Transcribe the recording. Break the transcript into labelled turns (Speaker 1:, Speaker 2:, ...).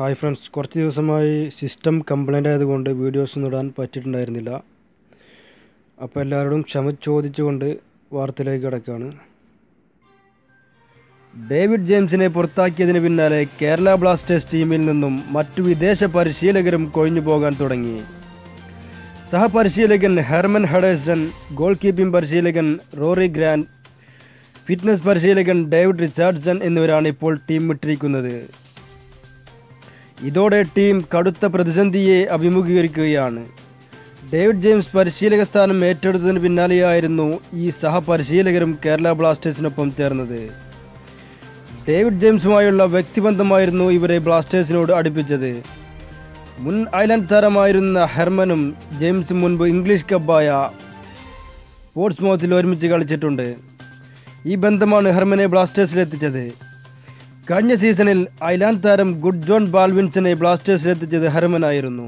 Speaker 1: Hi friends, കുറച്ച് ദിവസമായി system complaint ആയതുകൊണ്ട് വീഡിയോസ് ഒന്നും ഇടാൻ പറ്റിയിട്ടുണ്ടായിരുന്നില്ല. അപ്പോൾ എല്ലാവരോടും ക്ഷമ ചോദിച്ചുകൊണ്ട് വാർത്തയിലേക്ക് കിടക്കുകയാണ്. ഡേവിഡ് ജെയിംസിനെ പുറത്താക്കിയതിന് പിന്നാലെ കേരള ബ്ലാസ്റ്റേഴ്സ് ടീമിൽ നിന്നും മറ്റു വിദേശ പരിശീലകരും കൊഴിഞ്ഞു പോകാൻ തുടങ്ങി. സഹപരിശീലകൻ ഹെർമൻ ഹെഡേഴ്സൺ, ഗോൾ കീപ്പിംഗ് പരിശീലകൻ റോറി ഗ്രാൻഡ്, ഫിറ്റ്നസ് പരിശീലകൻ ഡേവിഡ് റിച്ചാർഡ്സൺ എന്നിവരാണ് ഇപ്പോൾ ടീം വിട്ടിരിക്കുന്നത്. ഇതോടെ ടീം കടുത്ത പ്രതിസന്ധിയെ അഭിമുഖീകരിക്കുകയാണ്. ഡേവിഡ് ജെയിംസ് പരിശീലക സ്ഥാനം ഏറ്റെടുത്തതിന് പിന്നാലെയായിരുന്നു ഈ സഹപരിശീലകരും കേരള ബ്ലാസ്റ്റേഴ്സിനൊപ്പം ചേർന്നത്. ഡേവിഡ് ജെയിംസുമായുള്ള വ്യക്തിബന്ധമായിരുന്നു ഇവരെ ബ്ലാസ്റ്റേഴ്സിനോട് അടുപ്പിച്ചത്. മുൻ ഐലൻഡ് താരമായിരുന്ന ഹെർമനും ജെയിംസും മുൻപ് ഇംഗ്ലീഷ് ക്ലബ്ബായ പോർട്സ്മൗത്തിൽ ഒരുമിച്ച് കളിച്ചിട്ടുണ്ട്. ഈ ബന്ധമാണ് ഹെർമനെ ബ്ലാസ്റ്റേഴ്സിലെത്തിച്ചത്. കഴിഞ്ഞ സീസണിൽ ഐലാൻഡ് താരം ഗുഡ് ജോൺ ബാൽവിൻസനെ ബ്ലാസ്റ്റേഴ്സിലെത്തിച്ചത് ഹെർമനായിരുന്നു.